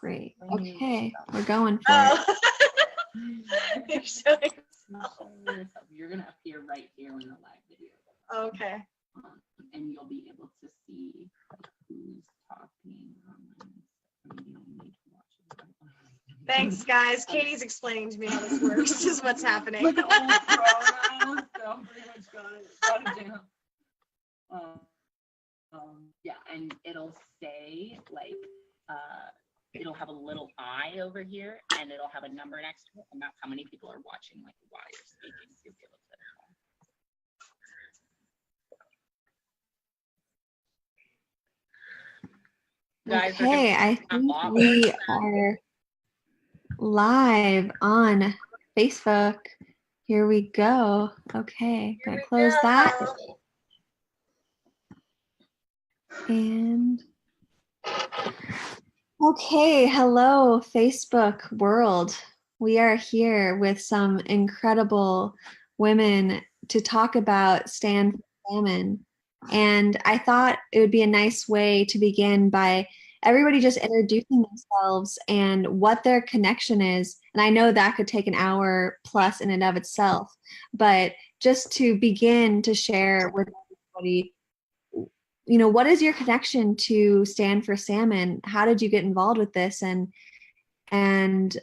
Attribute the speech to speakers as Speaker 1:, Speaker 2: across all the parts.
Speaker 1: Great. Okay, we're going for it.
Speaker 2: You're showing yourself.
Speaker 3: You're going to appear right here in the live video.
Speaker 2: Okay.
Speaker 3: And you'll be able to see who's talking.
Speaker 2: Thanks, guys. Katie's explaining to me how this works. This is what's happening.
Speaker 3: Look at all the pronouns. So pretty much got it down. Yeah, and it'll say like, it'll have a little eye over here, and it'll have a number next to it, and that's how many people are watching, like while you're speaking. So you'll be able to.
Speaker 1: Okay, I think we are live on Facebook. Here we go. Okay, gonna close that. And okay, hello Facebook world. We are here with some incredible women to talk about Stand For Salmon. And I thought it would be a nice way to begin by everybody just introducing themselves and what their connection is. And I know that could take an hour plus in and of itself, but just to begin to share with everybody, you know, what is your connection to Stand For Salmon? How did you get involved with this? And you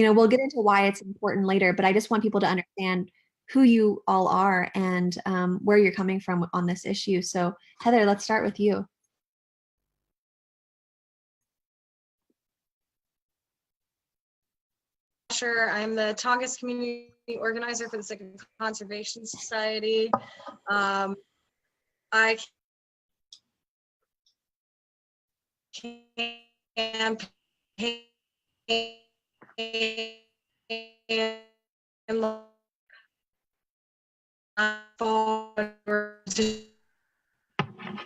Speaker 1: know, we'll get into why it's important later, but I just want people to understand who you all are and where you're coming from on this issue. So Heather, let's start with you.
Speaker 2: Sure, I'm the Tongass community organizer for the Sitka Conservation Society. I campaign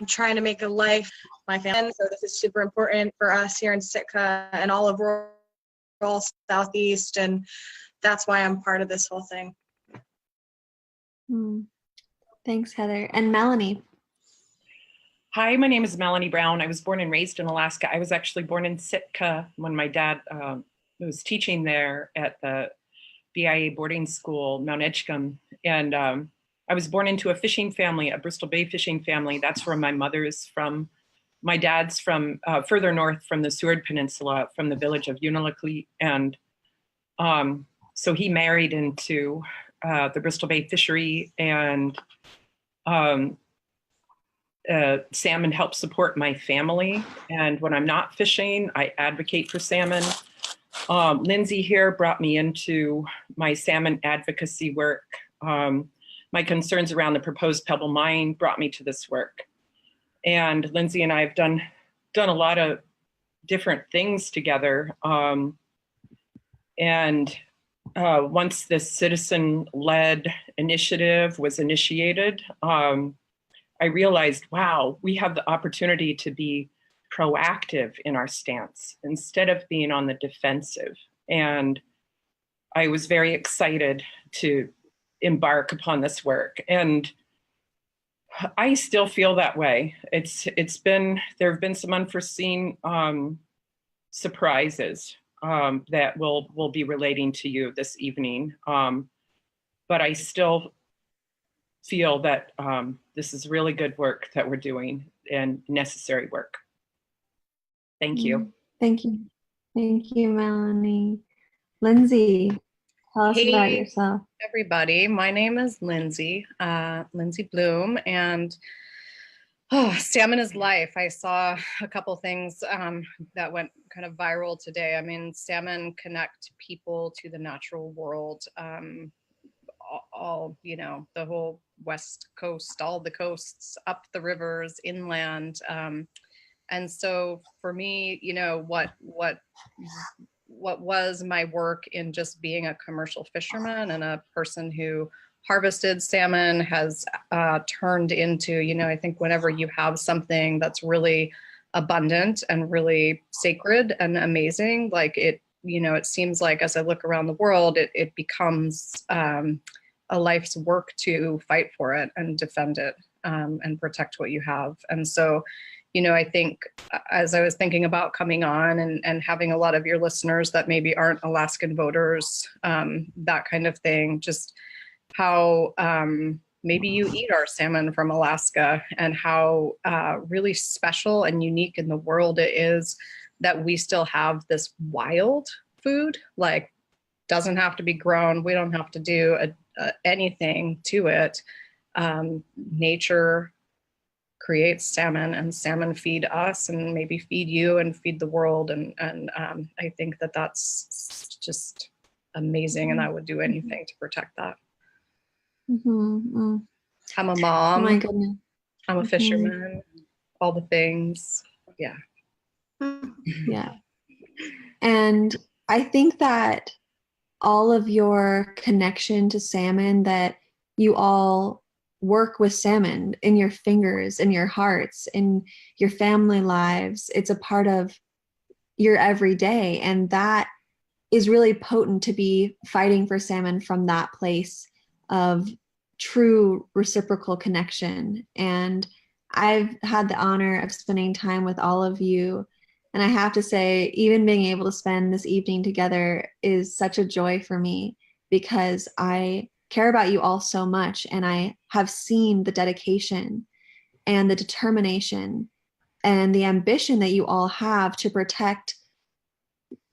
Speaker 2: trying to make a life my family. So this is super important for us here in Sitka and all of rural Southeast, and that's why I'm part of this whole thing.
Speaker 1: Thanks, Heather. And Melanie.
Speaker 4: Hi, my name is Melanie Brown. I was born and raised in Alaska. I was actually born in Sitka when my dad was teaching there at the BIA boarding school, Mount Edgecombe. And I was born into a fishing family, a Bristol Bay fishing family. That's where my mother is from. My dad's from further north from the Seward Peninsula, from the village of Unalakleet. And so he married into the Bristol Bay fishery, and salmon helps support my family. And when I'm not fishing, I advocate for salmon. Lindsay here brought me into my salmon advocacy work. My concerns around the proposed Pebble Mine brought me to this work. And Lindsay and I have done a lot of different things together. Once this citizen-led initiative was initiated, I realized, wow, we have the opportunity to be proactive in our stance instead of being on the defensive. And I was very excited to embark upon this work. And I still feel that way. There have been some unforeseen surprises that we'll be relating to you this evening. But I still feel that this is really good work that we're doing and necessary work. Thank you.
Speaker 1: Thank you. Thank you, Melanie. Lindsay, tell us about yourself.
Speaker 5: Everybody, my name is Lindsay, Lindsay Bloom, and salmon is life. I saw a couple things that went kind of viral today. I mean, salmon connect people to the natural world. All, you know, the whole West Coast, all the coasts, up the rivers, inland. And so for me, you know, what was my work in just being a commercial fisherman and a person who harvested salmon has turned into, you know, I think whenever you have something that's really abundant and really sacred and amazing, like it, you know, it seems like as I look around the world, it becomes a life's work to fight for it and defend it and protect what you have. And so, I think as I was thinking about coming on and having a lot of your listeners that maybe aren't Alaskan voters, that kind of thing, just how maybe you eat our salmon from Alaska and how really special and unique in the world it is that we still have this wild food, like doesn't have to be grown. We don't have to do anything to it. Nature creates salmon and salmon feed us and maybe feed you and feed the world. And I think that that's just amazing. And I would do anything to protect that.
Speaker 1: Mm-hmm.
Speaker 5: I'm a mom.
Speaker 1: Oh my goodness.
Speaker 5: I'm a fisherman, all the things. Yeah.
Speaker 1: Yeah. And I think that all of your connection to salmon, that you all work with salmon in your fingers, in your hearts, in your family lives. It's a part of your everyday. And that is really potent to be fighting for salmon from that place of true reciprocal connection. And I've had the honor of spending time with all of you. And I have to say, even being able to spend this evening together is such a joy for me, because I care about you all so much. And I have seen the dedication and the determination and the ambition that you all have to protect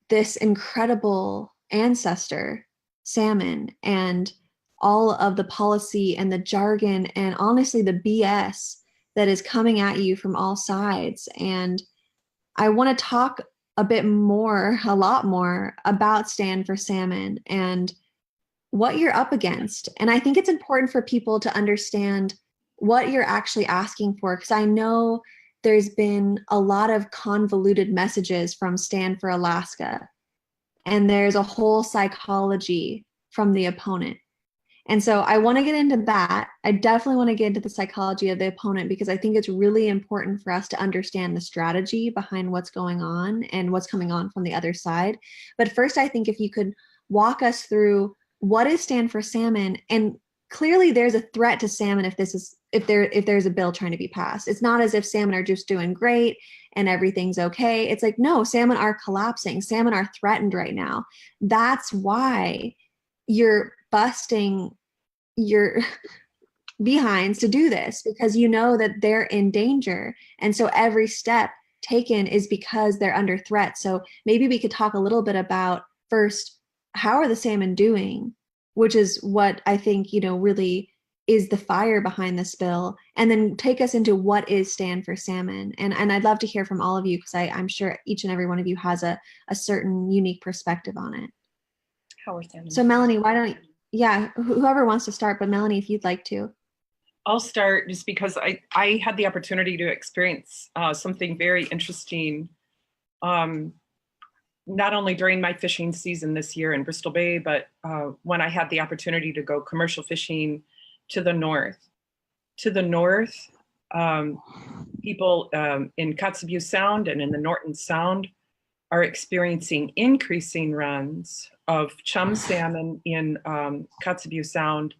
Speaker 1: this incredible ancestor, salmon, and all of the policy and the jargon and honestly the BS that is coming at you from all sides. And I want to talk a lot more about Stand for Salmon and what you're up against. And I think it's important for people to understand what you're actually asking for, because I know there's been a lot of convoluted messages from Stand for Alaska, and there's a whole psychology from the opponent. And so I want to get into that. I definitely want to get into the psychology of the opponent, because I think it's really important for us to understand the strategy behind what's going on and what's coming on from the other side. But first, I think if you could walk us through what is Stand for Salmon. And clearly there's a threat to salmon if there's a bill trying to be passed. It's not as if salmon are just doing great and everything's okay. It's like, no, salmon are collapsing. Salmon are threatened right now. That's why you're busting your behinds to do this, because you know that they're in danger. And so every step taken is because they're under threat. So maybe we could talk a little bit about first, how are the salmon doing, which is what I think, really is the fire behind this bill, and then take us into what is Stand for Salmon. And I'd love to hear from all of you, because I'm sure each and every one of you has a certain unique perspective on it.
Speaker 5: How are salmon?
Speaker 1: So Melanie, why don't whoever wants to start, but Melanie, if you'd like to.
Speaker 4: I'll start just because I had the opportunity to experience something very interesting, not only during my fishing season this year in Bristol Bay, but when I had the opportunity to go commercial fishing to the north. To the north, people in Kotzebue Sound and in the Norton Sound are experiencing increasing runs of chum salmon in Kotzebue Sound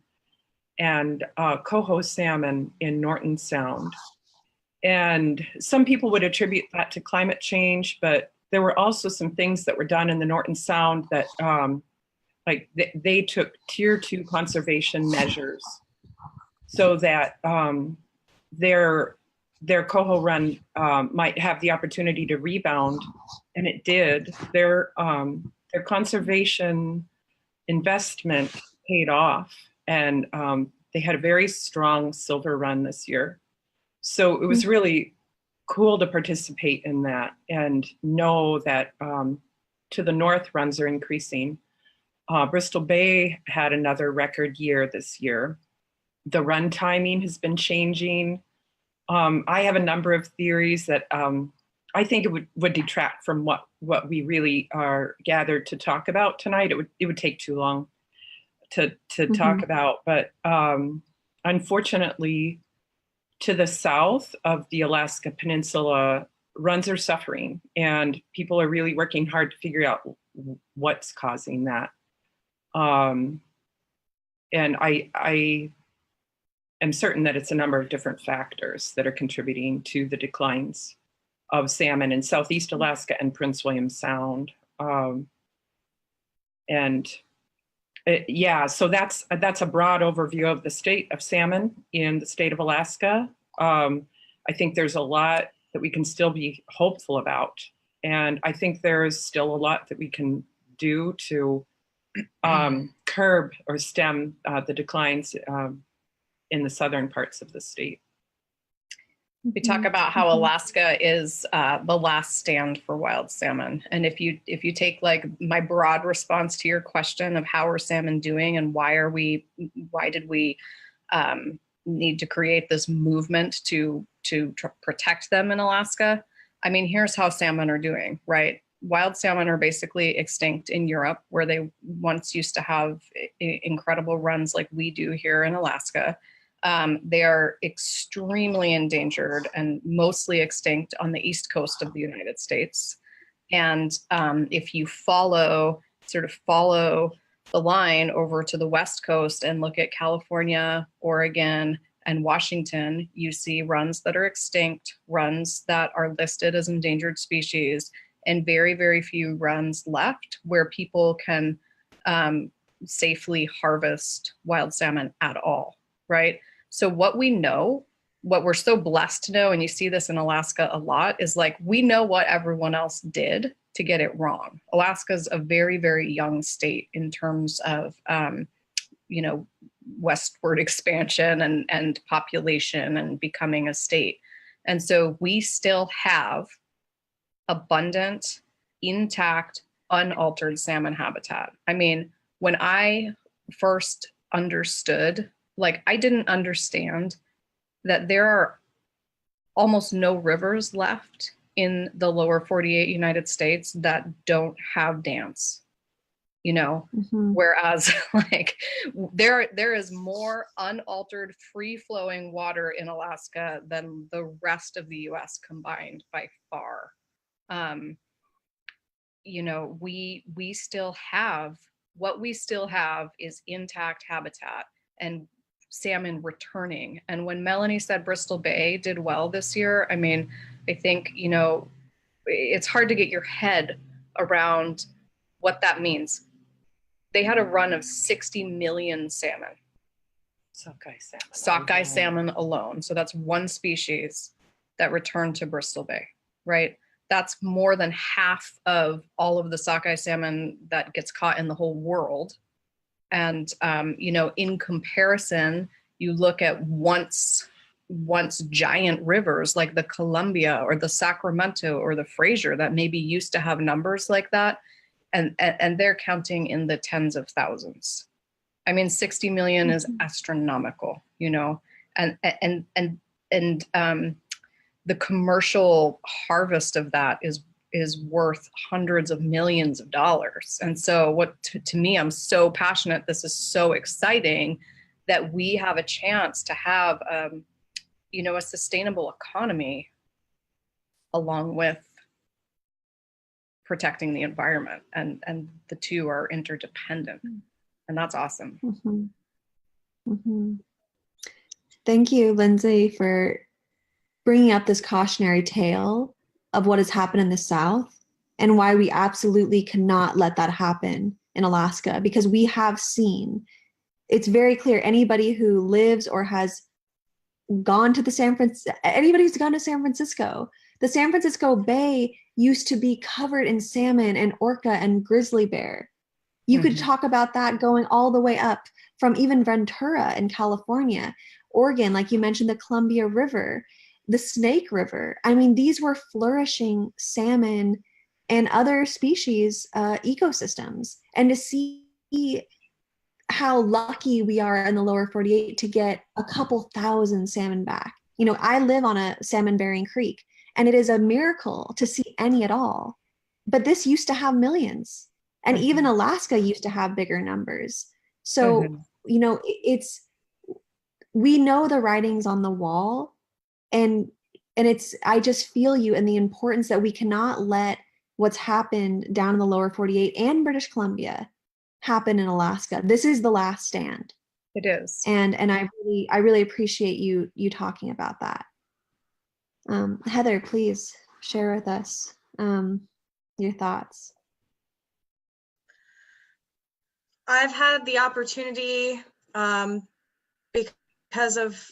Speaker 4: and coho salmon in Norton Sound. And some people would attribute that to climate change, but there were also some things that were done in the Norton Sound that they took tier 2 conservation measures so that their coho run might have the opportunity to rebound, and it did. Their conservation investment paid off, and they had a very strong silver run this year. So it was really cool to participate in that and know that to the north runs are increasing. Bristol Bay had another record year this year. The run timing has been changing. I have a number of theories that I think it would detract from what we really are gathered to talk about tonight. It would take too long to talk about, but unfortunately, to the south of the Alaska Peninsula, runs are suffering, and people are really working hard to figure out what's causing that. And I am certain that it's a number of different factors that are contributing to the declines of salmon in Southeast Alaska and Prince William Sound. So that's a broad overview of the state of salmon in the state of Alaska. I think there's a lot that we can still be hopeful about. And I think there is still a lot that we can do to curb or stem the declines in the southern parts of the state.
Speaker 5: We talk about how Alaska is the last stand for wild salmon. And if you take like my broad response to your question of how are salmon doing and why did we need to create this movement to protect them in Alaska? I mean, here's how salmon are doing, right? Wild salmon are basically extinct in Europe, where they once used to have incredible runs like we do here in Alaska. They are extremely endangered and mostly extinct on the east coast of the United States. And if you follow the line over to the west coast and look at California, Oregon, and Washington, you see runs that are extinct, runs that are listed as endangered species, and very, very few runs left where people can safely harvest wild salmon at all, right? So what we know, what we're so blessed to know, and you see this in Alaska a lot, is like we know what everyone else did to get it wrong. Alaska's a very, very young state in terms of, westward expansion and population and becoming a state. And so we still have abundant, intact, unaltered salmon habitat. I mean, when I first understood, like I didn't understand that there are almost no rivers left in the lower 48 United States that don't have dams, whereas like there is more unaltered free flowing water in Alaska than the rest of the US combined by far. We still have, what we still have is intact habitat and salmon returning. And when Melanie said Bristol Bay did well this year, I mean, I think, it's hard to get your head around what that means. They had a run of 60 million salmon. Sockeye salmon alone. So that's one species that returned to Bristol Bay, right? That's more than half of all of the sockeye salmon that gets caught in the whole world. And, in comparison, you look at once giant rivers like the Columbia or the Sacramento or the Fraser that maybe used to have numbers like that. And they're counting in the tens of thousands. I mean, 60 million is astronomical, and the commercial harvest of that is worth hundreds of millions of dollars. And so what to me, I'm so passionate. This is so exciting that we have a chance to have, a sustainable economy along with protecting the environment, and the two are interdependent, and that's awesome.
Speaker 1: Thank you, Lindsay, for bringing up this cautionary tale of what has happened in the South and why we absolutely cannot let that happen in Alaska, because we have seen, it's very clear, anybody who lives or has gone to anybody who's gone to San Francisco, the San Francisco Bay used to be covered in salmon and orca and grizzly bear. You could talk about that going all the way up from even Ventura in California, Oregon, like you mentioned, the Columbia River, the Snake River. I mean, these were flourishing salmon and other species ecosystems. And to see how lucky we are in the lower 48 to get a couple thousand salmon back. I live on a salmon bearing creek, and it is a miracle to see any at all. But this used to have millions, and even Alaska used to have bigger numbers. So, we know the writing's on the wall, and I just feel you in the importance that we cannot let what's happened down in the lower 48 and British Columbia happen in Alaska. This is the last stand.
Speaker 5: It is.
Speaker 1: And I really appreciate you talking about that. Heather, please share with us your thoughts.
Speaker 2: I've had the opportunity because of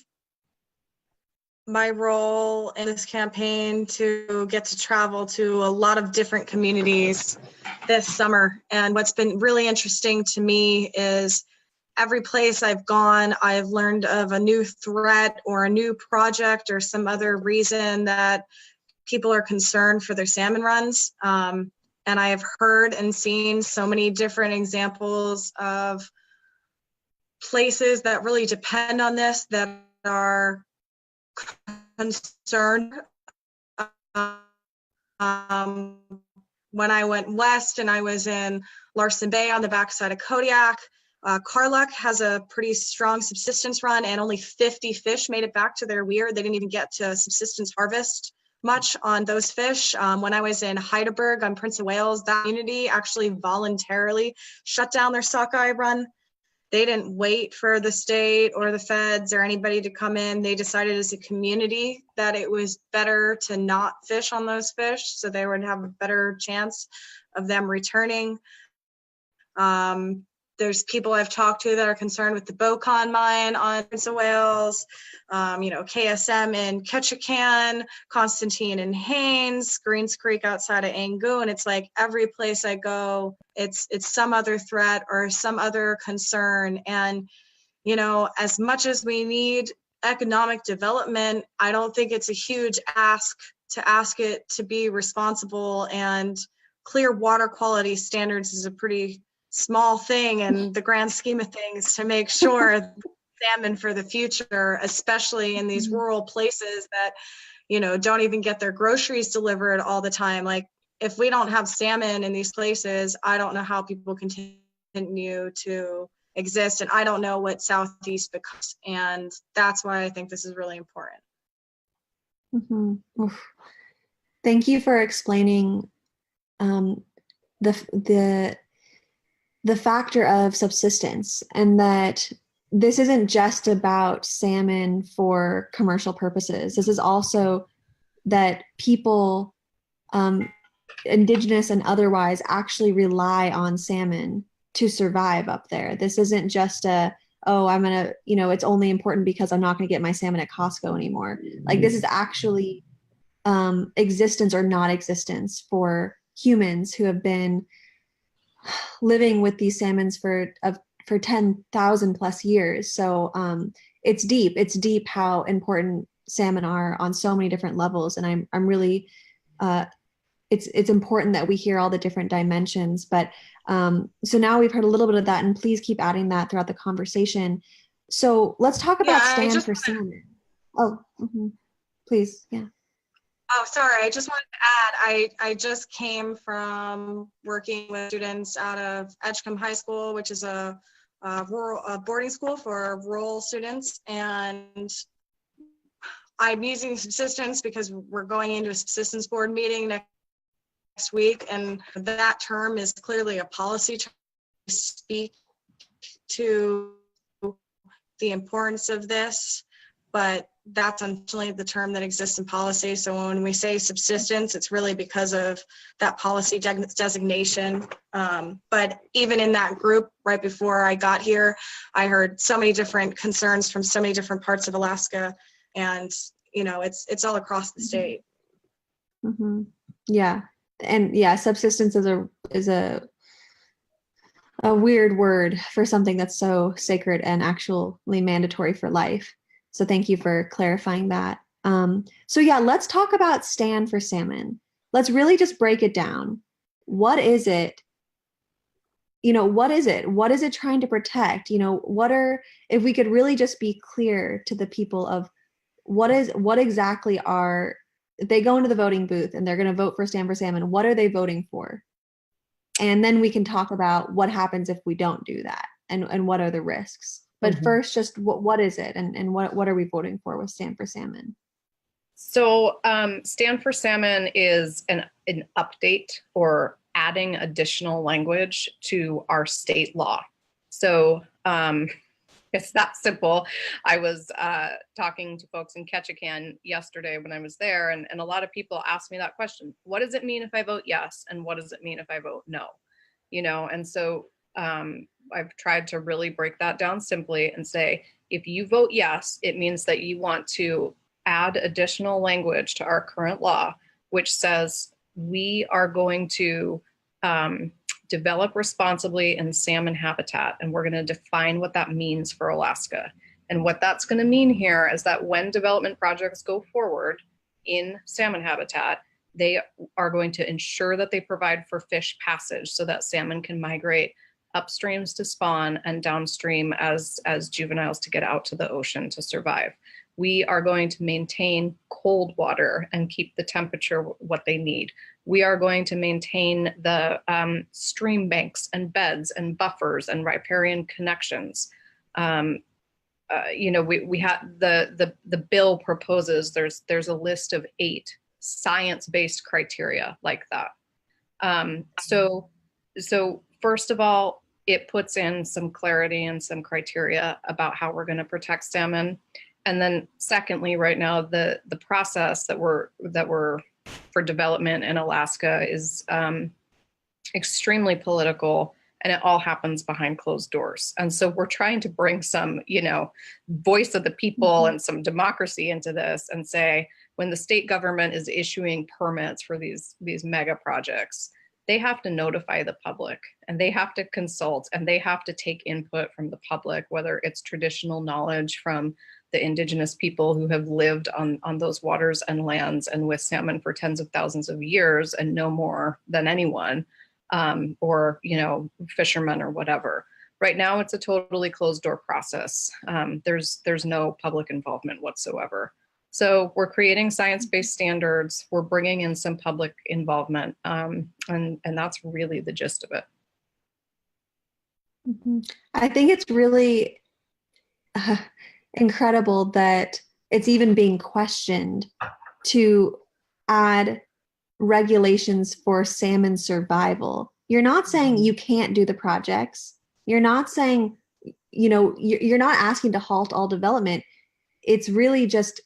Speaker 2: my role in this campaign to get to travel to a lot of different communities this summer. And what's been really interesting to me is every place I've gone, I've learned of a new threat or a new project or some other reason that people are concerned for their salmon runs. And I have heard and seen so many different examples of places that really depend on this that are concerned. When I went west and I was in Larsen Bay on the backside of Kodiak, Carluck has a pretty strong subsistence run, and only 50 fish made it back to their weir. They didn't even get to subsistence harvest much on those fish. When I was in Heidelberg on Prince of Wales, that community actually voluntarily shut down their sockeye run. They didn't wait for the state or the feds or anybody to come in. They decided as a community that it was better to not fish on those fish, so they would have a better chance of them returning. There's people I've talked to that are concerned with the Bocon mine on Prince of Wales, KSM in Ketchikan, Constantine and Haines, Greens Creek outside of Angoon. It's like every place I go, it's some other threat or some other concern. And, as much as we need economic development, I don't think it's a huge ask to ask it to be responsible, and clear water quality standards is a pretty small thing in the grand scheme of things to make sure salmon for the future, especially in these rural places that, don't even get their groceries delivered all the time. Like, if we don't have salmon in these places, I don't know how people continue to exist. And I don't know what Southeast becomes. And that's why I think this is really important.
Speaker 1: Mm-hmm. Thank you for explaining the factor of subsistence, and that this isn't just about salmon for commercial purposes. This is also that people, indigenous and otherwise, actually rely on salmon to survive up there. This isn't just it's only important because I'm not going to get my salmon at Costco anymore. Like, this is actually existence or non-existence for humans who have been living with these salmons for 10,000 plus years. So it's deep how important salmon are on so many different levels. And I'm really, it's important that we hear all the different dimensions. But so now we've heard a little bit of that, and please keep adding that throughout the conversation. So let's talk about Stand for Salmon. Please. Yeah.
Speaker 2: Oh, sorry. I just wanted to add, I just came from working with students out of Edgecombe High School, which is a boarding school for rural students. And I'm using subsistence because we're going into a subsistence board meeting next week. And that term is clearly a policy term to speak to the importance of this. But that's unfortunately the term that exists in policy. So when we say subsistence, it's really because of that policy designation. But even in that group, right before I got here, I heard so many different concerns from so many different parts of Alaska, and it's all across the state.
Speaker 1: Mm-hmm. Yeah, and yeah, subsistence is a weird word for something that's so sacred and actually mandatory for life. So thank you for clarifying that. So yeah, let's talk about Stand for Salmon. Let's really just break it down. What is it? What is it? What is it trying to protect? If we could really just be clear to the people of what exactly if they go into the voting booth and they're going to vote for Stand for Salmon, what are they voting for? And then we can talk about what happens if we don't do that, and what are the risks. But first, just what is it, and what are we voting for with Stand for Salmon?
Speaker 5: So Stand for Salmon is an update or adding additional language to our state law. So It's that simple. I was talking to folks in Ketchikan yesterday when I was there, and a lot of people asked me that question. What does it mean if I vote yes? And what does it mean if I vote no? And so I've tried to really break that down simply and say, if you vote yes, it means that you want to add additional language to our current law, which says we are going to develop responsibly in salmon habitat, and we're going to define what that means for Alaska. And what that's going to mean here is that when development projects go forward in salmon habitat, they are going to ensure that they provide for fish passage so that salmon can migrate upstreams to spawn and downstream as juveniles to get out to the ocean to survive. We are going to maintain cold water and keep the temperature what they need. We are going to maintain the stream banks and beds and buffers and riparian connections. We have the bill proposes there's a list of 8 science-based criteria like that. So first of all, it puts in some clarity and some criteria about how we're going to protect salmon. And then secondly, right now, the process that we're for development in Alaska is extremely political, and it all happens behind closed doors. And so we're trying to bring some, voice of the people and some democracy into this and say, when the state government is issuing permits for these mega projects, they have to notify the public, and they have to consult, and they have to take input from the public, whether it's traditional knowledge from the indigenous people who have lived on those waters and lands and with salmon for tens of thousands of years and know more than anyone, or fishermen or whatever. Right now, it's a totally closed door process. There's no public involvement whatsoever. So we're creating science-based standards. We're bringing in some public involvement, and that's really the gist of it.
Speaker 1: I think it's really incredible that it's even being questioned to add regulations for salmon survival. You're not saying you can't do the projects. You're not saying, you're not asking to halt all development. It's really just,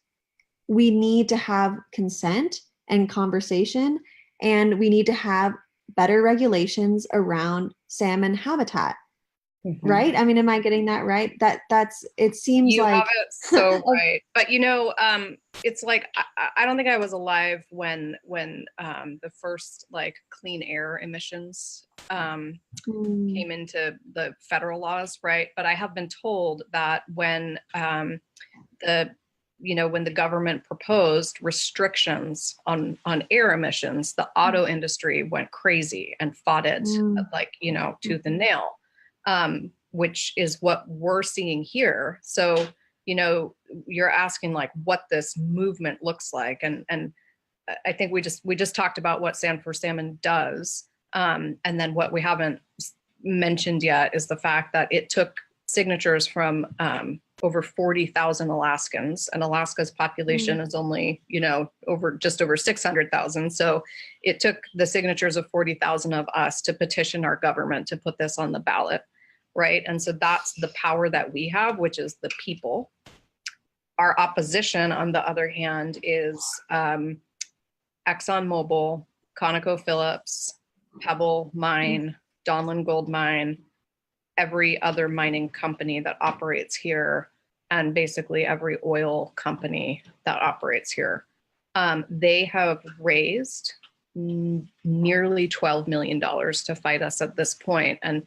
Speaker 1: we need to have consent and conversation, and we need to have better regulations around salmon habitat. Right? I mean, am I getting that right? It seems
Speaker 5: you
Speaker 1: like
Speaker 5: have it so right. But it's like I don't think I was alive when the first clean air emissions came into the federal laws, right? But I have been told that when when the government proposed restrictions on air emissions, the auto industry went crazy and fought it tooth and nail. Which is what we're seeing here. So, you're asking what this movement looks like. And I think we just talked about what Stand For Salmon does. And then what we haven't mentioned yet is the fact that it took signatures from over 40,000 Alaskans, and Alaska's population is only, just over 600,000. So it took the signatures of 40,000 of us to petition our government to put this on the ballot. Right. And so that's the power that we have, which is the people. Our opposition, on the other hand, is ExxonMobil, ConocoPhillips, Pebble Mine, Donlin Gold Mine, every other mining company that operates here, and basically every oil company that operates here. They have raised nearly $12 million to fight us at this point. And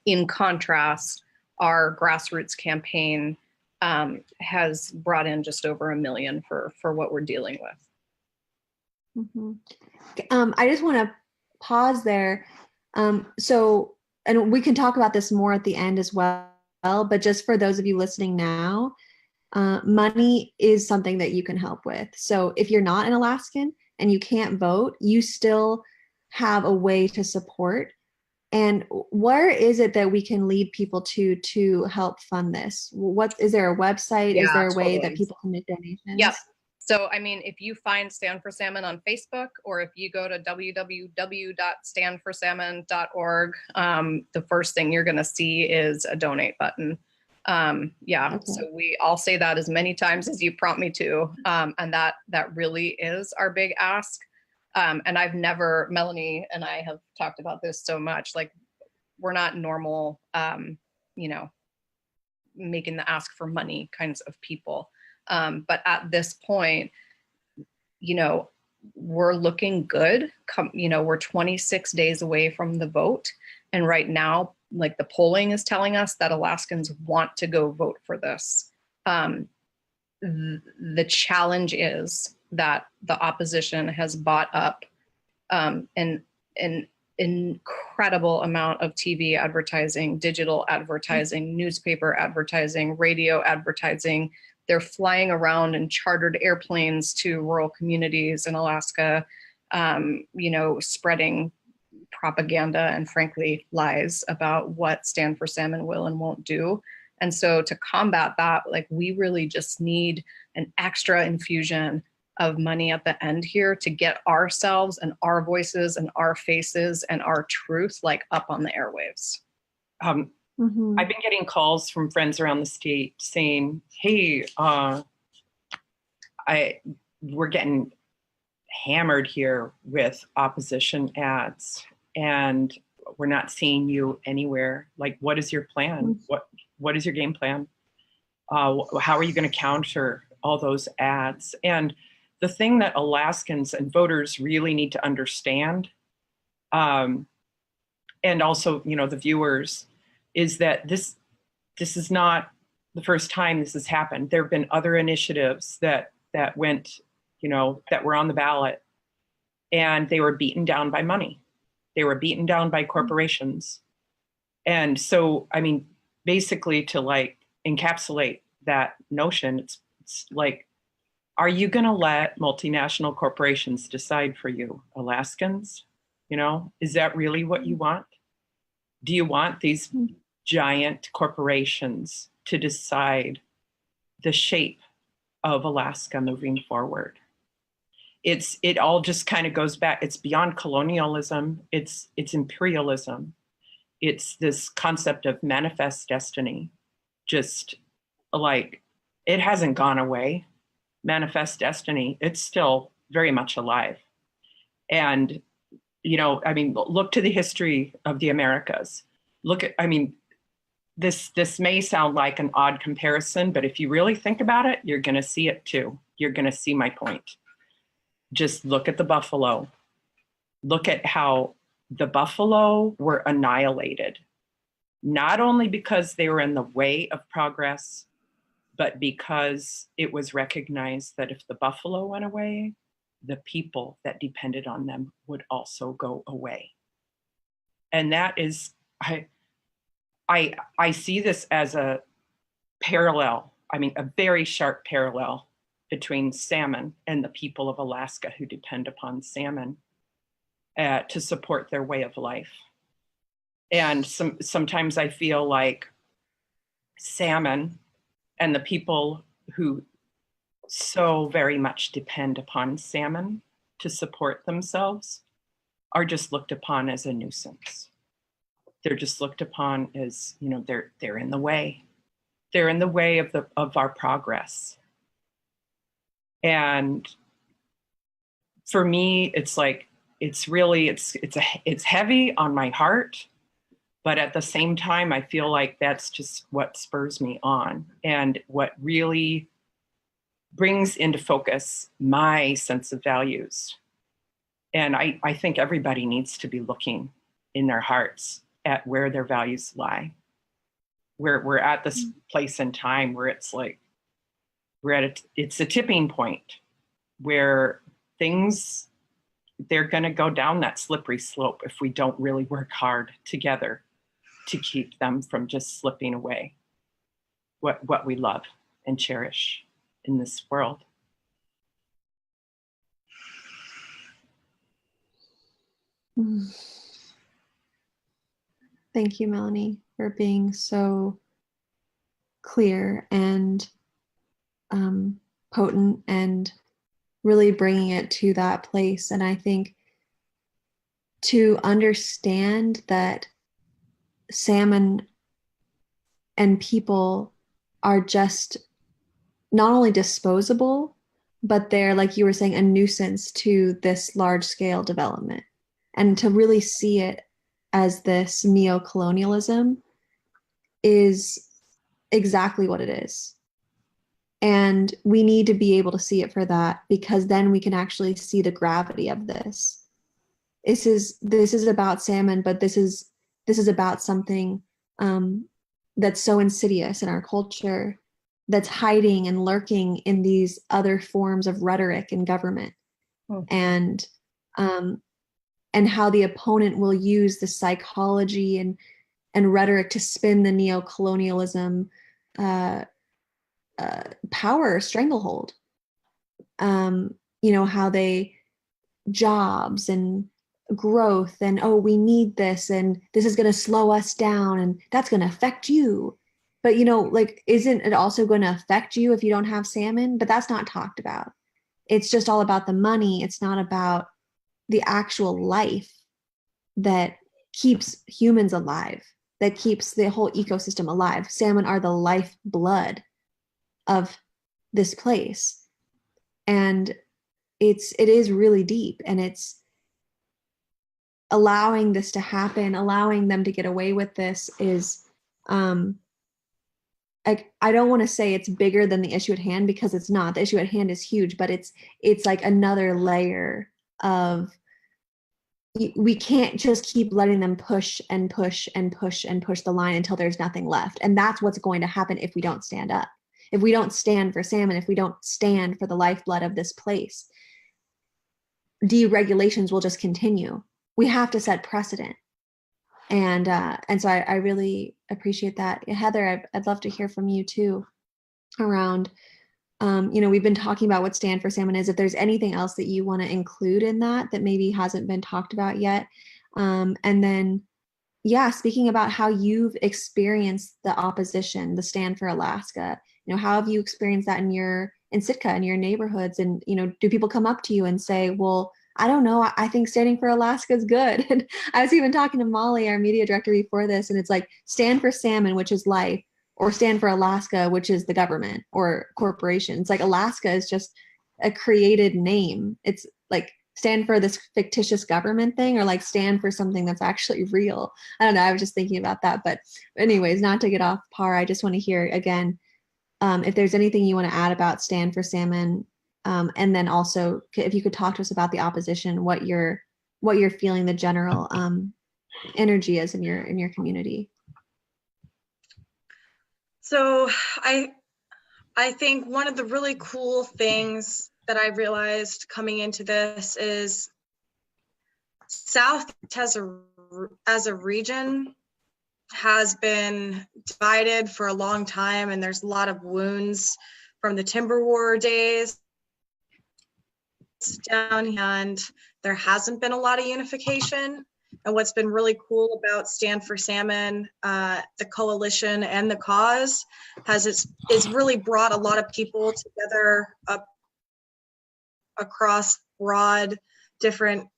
Speaker 5: in contrast, our grassroots campaign has brought in just over $1 million for what we're dealing with.
Speaker 1: I just want to pause there. And we can talk about this more at the end as well, but just for those of you listening now, money is something that you can help with. So if you're not an Alaskan and you can't vote, you still have a way to support. And where is it that we can lead people to help fund this? What is there a website?
Speaker 5: Yeah,
Speaker 1: is there a way
Speaker 5: totally.
Speaker 1: that people can make donations?
Speaker 5: Yep. So, if you find Stand For Salmon on Facebook, or if you go to www.standforsalmon.org, the first thing you're going to see is a donate button. Yeah,
Speaker 1: Okay.
Speaker 5: so I'll say that as many times as you prompt me to, and that really is our big ask. And Melanie and I have talked about this so much, like we're not normal, you know, making the ask for money kinds of people. But at this point, you know, we're looking good. We're 26 days away from the vote. And right now, like the polling is telling us that Alaskans want to go vote for this. The challenge is that the opposition has bought up an incredible amount of TV advertising, digital advertising, newspaper advertising, radio advertising. They're flying around in chartered airplanes to rural communities in Alaska, spreading propaganda and frankly lies about what Stand For Salmon will and won't do. And so to combat that, like we really just need an extra infusion of money at the end here to get ourselves and our voices and our faces and our truth like up on the airwaves.
Speaker 4: I've been getting calls from friends around the state saying, hey, we're getting hammered here with opposition ads and we're not seeing you anywhere. Like, what is your plan? What is your game plan? How are you going to counter all those ads? And the thing that Alaskans and voters really need to understand, and also, the viewers, is that this is not the first time this has happened. There have been other initiatives that went, that were on the ballot, and they were beaten down by money. They were beaten down by corporations. And so, basically to like encapsulate that notion, it's like, are you going to let multinational corporations decide for you, Alaskans? Is that really what you want? Do you want these giant corporations to decide the shape of Alaska moving forward? It all just kind of goes back. It's beyond colonialism. It's imperialism. It's this concept of manifest destiny. Just like, it hasn't gone away. Manifest destiny, it's still very much alive. And, look to the history of the Americas. This may sound like an odd comparison, but if you really think about it, you're going to see it too. You're going to see my point. Just look at the buffalo. Look at how the buffalo were annihilated, not only because they were in the way of progress, but because it was recognized that if the buffalo went away, the people that depended on them would also go away. And that is, I see this as a parallel, a very sharp parallel between salmon and the people of Alaska who depend upon salmon to support their way of life. And sometimes I feel like salmon and the people who so very much depend upon salmon to support themselves are just looked upon as a nuisance. They're just looked upon as, they're in the way. They're in the way of our progress. And for me, it's like, it's heavy on my heart, but at the same time, I feel like that's just what spurs me on and what really brings into focus my sense of values. And I think everybody needs to be looking in their hearts at where their values lie. We're at this place in time where it's like, it's a tipping point where they're going to go down that slippery slope if we don't really work hard together to keep them from just slipping away what we love and cherish in this world.
Speaker 1: Thank you, Melanie, for being so clear and potent and really bringing it to that place. And I think to understand that salmon and people are just not only disposable, but they're, like you were saying, a nuisance to this large scale development. And to really see it as this neo-colonialism is exactly what it is. And we need to be able to see it for that, because then we can actually see the gravity of this. This is about salmon, but this is about something that's so insidious in our culture, that's hiding and lurking in these other forms of rhetoric and government. And how the opponent will use the psychology and rhetoric to spin the neo-colonialism power stranglehold. How they jobs and growth, and oh, we need this, and this is going to slow us down, and that's going to affect you. But like, isn't it also going to affect you if you don't have salmon? But that's not talked about. It's just all about the money. It's not about the actual life that keeps humans alive, that keeps the whole ecosystem alive. Salmon are the lifeblood of this place. And it is really deep, and it's allowing this to happen, allowing them to get away with this is I don't want to say it's bigger than the issue at hand, because it's not. The issue at hand is huge, but it's like another layer of, we can't just keep letting them push and push and push and push the line until there's nothing left. And that's what's going to happen if we don't stand up. If we don't stand for salmon, if we don't stand for the lifeblood of this place, deregulations will just continue. We have to set precedent. And so I really appreciate that. Heather, I'd love to hear from you too around, we've been talking about what Stand For Salmon is. If there's anything else that you want to include in that maybe hasn't been talked about yet. And then, yeah, speaking about how you've experienced the opposition, the Stand For Alaska, how have you experienced that in Sitka, in your neighborhoods? And, do people come up to you and say, well, I don't know, I think Standing For Alaska is good. And I was even talking to Molly, our media director, before this, and it's like, Stand For Salmon, which is life, or Stand For Alaska, which is the government or corporation. It's like Alaska is just a created name. It's like, stand for this fictitious government thing, or like stand for something that's actually real. I don't know. I was just thinking about that. But anyways, not to get off par, I just want to hear again, if there's anything you want to add about Stand For Salmon. And then also, if you could talk to us about the opposition, what you're feeling the general energy is in your community.
Speaker 2: So I think one of the really cool things that I realized coming into this is South as a region has been divided for a long time, and there's a lot of wounds from the timber war days down, and there hasn't been a lot of unification. And what's been really cool about Stand For Salmon, the coalition and the cause, it's really brought a lot of people together up across broad different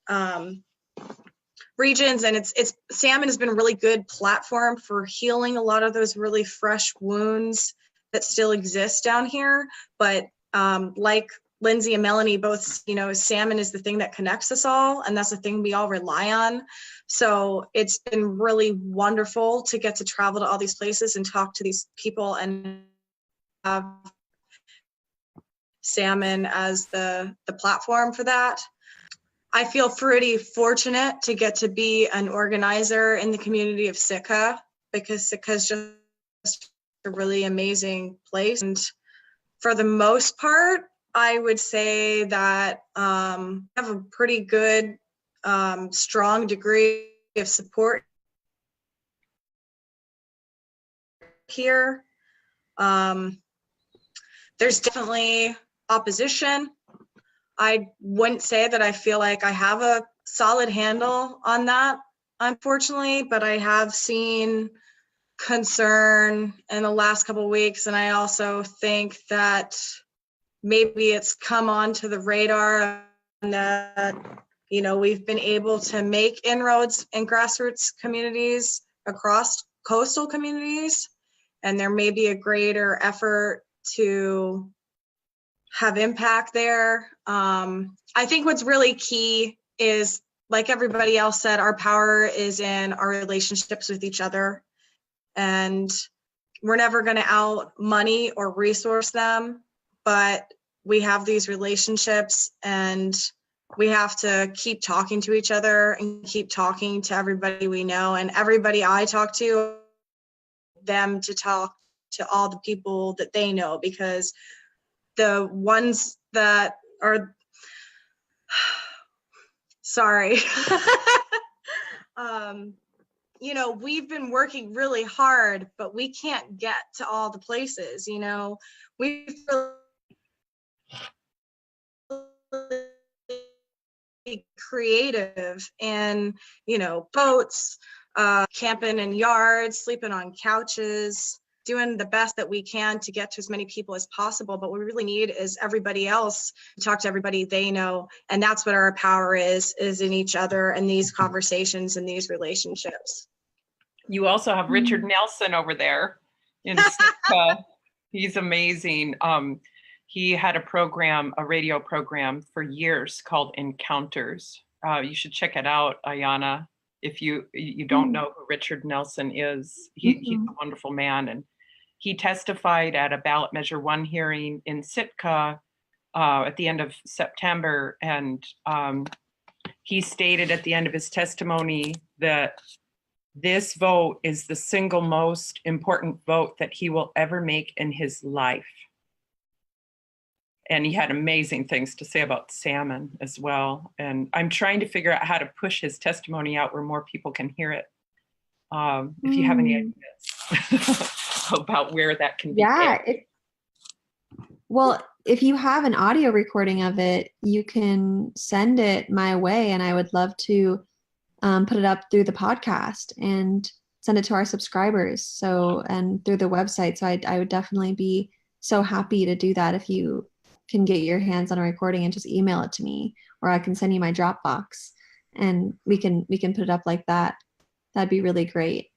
Speaker 2: regions. And it's salmon has been a really good platform for healing a lot of those really fresh wounds that still exist down here. But like Lindsay and Melanie both, salmon is the thing that connects us all, and that's the thing we all rely on. So it's been really wonderful to get to travel to all these places and talk to these people and have salmon as the platform for that. I feel pretty fortunate to get to be an organizer in the community of Sitka, because Sitka is just a really amazing place. And for the most part, I would say that I have a pretty good, strong degree of support here. There's definitely opposition. I wouldn't say that I feel like I have a solid handle on that, unfortunately, but I have seen concern in the last couple of weeks. And I also think that maybe it's come onto the radar that, we've been able to make inroads in grassroots communities across coastal communities. and there may be a greater effort to have impact there. I think what's really key is, like everybody else said, our power is in our relationships with each other, and we're never going to out money or resource them, but we have these relationships, and we have to keep talking to each other and keep talking to everybody we know, and everybody I talk to, them to talk to all the people that they know, because the ones that are, sorry, you know, we've been working really hard, but we can't get to all the places, you know, we've really creative and, you know, boats, camping in yards, sleeping on couches, doing the best that we can to get to as many people as possible. But what we really need is everybody else to talk to everybody they know. And that's what our power is in each other and these conversations and these relationships.
Speaker 4: You also have Richard Nelson over there in Sitka. He's amazing. He had a radio program for years called Encounters. You should check it out, Ayana. If you don't know who Richard Nelson is, he's a wonderful man. And he testified at a ballot measure 1 hearing in Sitka at the end of September. And he stated at the end of his testimony that this vote is the single most important vote that he will ever make in his life. And he had amazing things to say about salmon as well. And I'm trying to figure out how to push his testimony out where more people can hear it. If you have any ideas about where that can be.
Speaker 1: Well, if you have an audio recording of it, you can send it my way, and I would love to put it up through the podcast and send it to our subscribers. So, and through the website. So I would definitely be so happy to do that if you can get your hands on a recording and just email it to me, or I can send you my Dropbox and we can put it up like that. That'd be really great.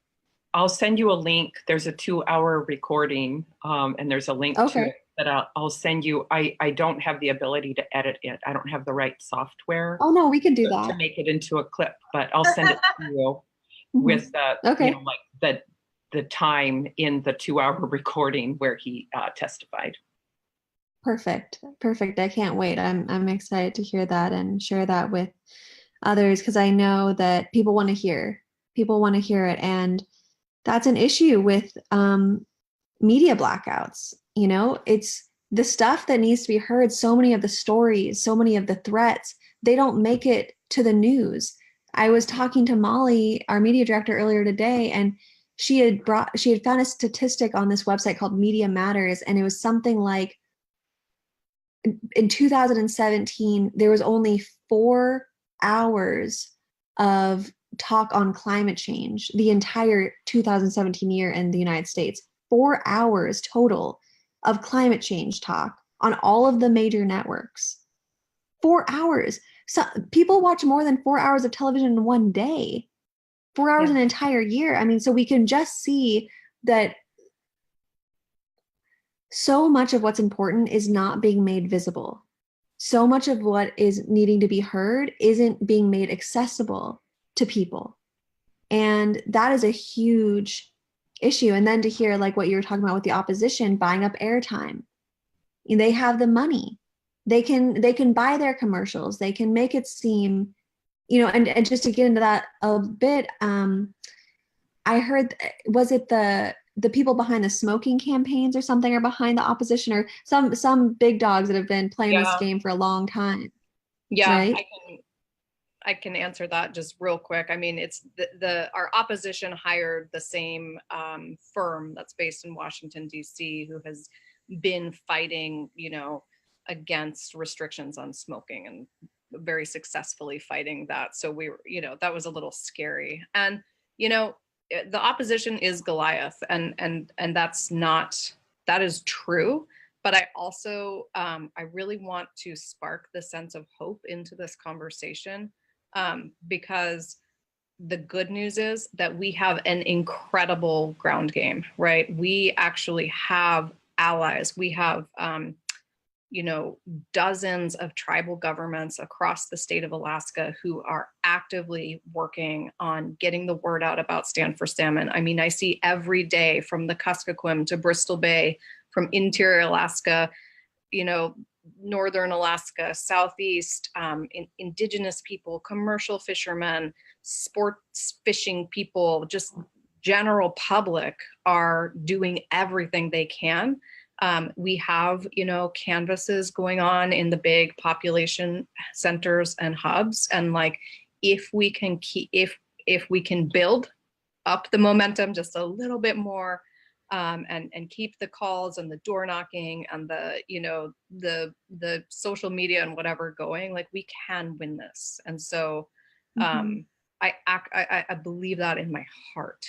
Speaker 4: I'll send you a link. There's a 2-hour recording, and there's a link to it that I'll send you. I don't have the ability to edit it. I don't have the right software.
Speaker 1: Oh no, we can do that
Speaker 4: to make it into a clip, but I'll send it to you with you know, like the time in the 2-hour recording where he testified.
Speaker 1: Perfect. I can't wait. I'm excited to hear that and share that with others, because I know that people want to hear it, and that's an issue with media blackouts. You know, it's the stuff that needs to be heard. So many of the stories, so many of the threats, they don't make it to the news. I was talking to Molly, our media director, earlier today, and she had found a statistic on this website called Media Matters, and it was something like in 2017 there was only 4 hours of talk on climate change the entire 2017 year in the United States. 4 hours total of climate change talk on all of the major networks. 4 hours. So people watch more than 4 hours of television in one day. 4 hours an entire year. I mean, so we can just see that so much of what's important is not being made visible. So much of what is needing to be heard isn't being made accessible to people. And that is a huge issue. And then to hear like what you were talking about with the opposition buying up airtime. They have the money. They can buy their commercials. They can make it seem, you know, and just to get into that a bit, I heard, was it the people behind the smoking campaigns or something are behind the opposition, or some big dogs that have been playing this game for a long time.
Speaker 5: Yeah,
Speaker 1: right?
Speaker 5: I can answer that just real quick. I mean, it's our opposition hired the same firm that's based in Washington, D.C., who has been fighting, you know, against restrictions on smoking and very successfully fighting that. So we were, you know, that was a little scary. And, you know, the opposition is Goliath, and that is true. But I also, I really want to spark the sense of hope into this conversation, because the good news is that we have an incredible ground game, right? We actually have allies. We have, dozens of tribal governments across the state of Alaska who are actively working on getting the word out about Stand For Salmon. I mean, I see every day from the Kuskokwim to Bristol Bay, from interior Alaska, northern Alaska, southeast, indigenous people, commercial fishermen, sports fishing people, just general public are doing everything they can. We have, canvases going on in the big population centers and hubs. And like, if we can build up the momentum just a little bit more, and keep the calls and the door knocking and the social media and whatever going, like, we can win this. And so I believe that in my heart,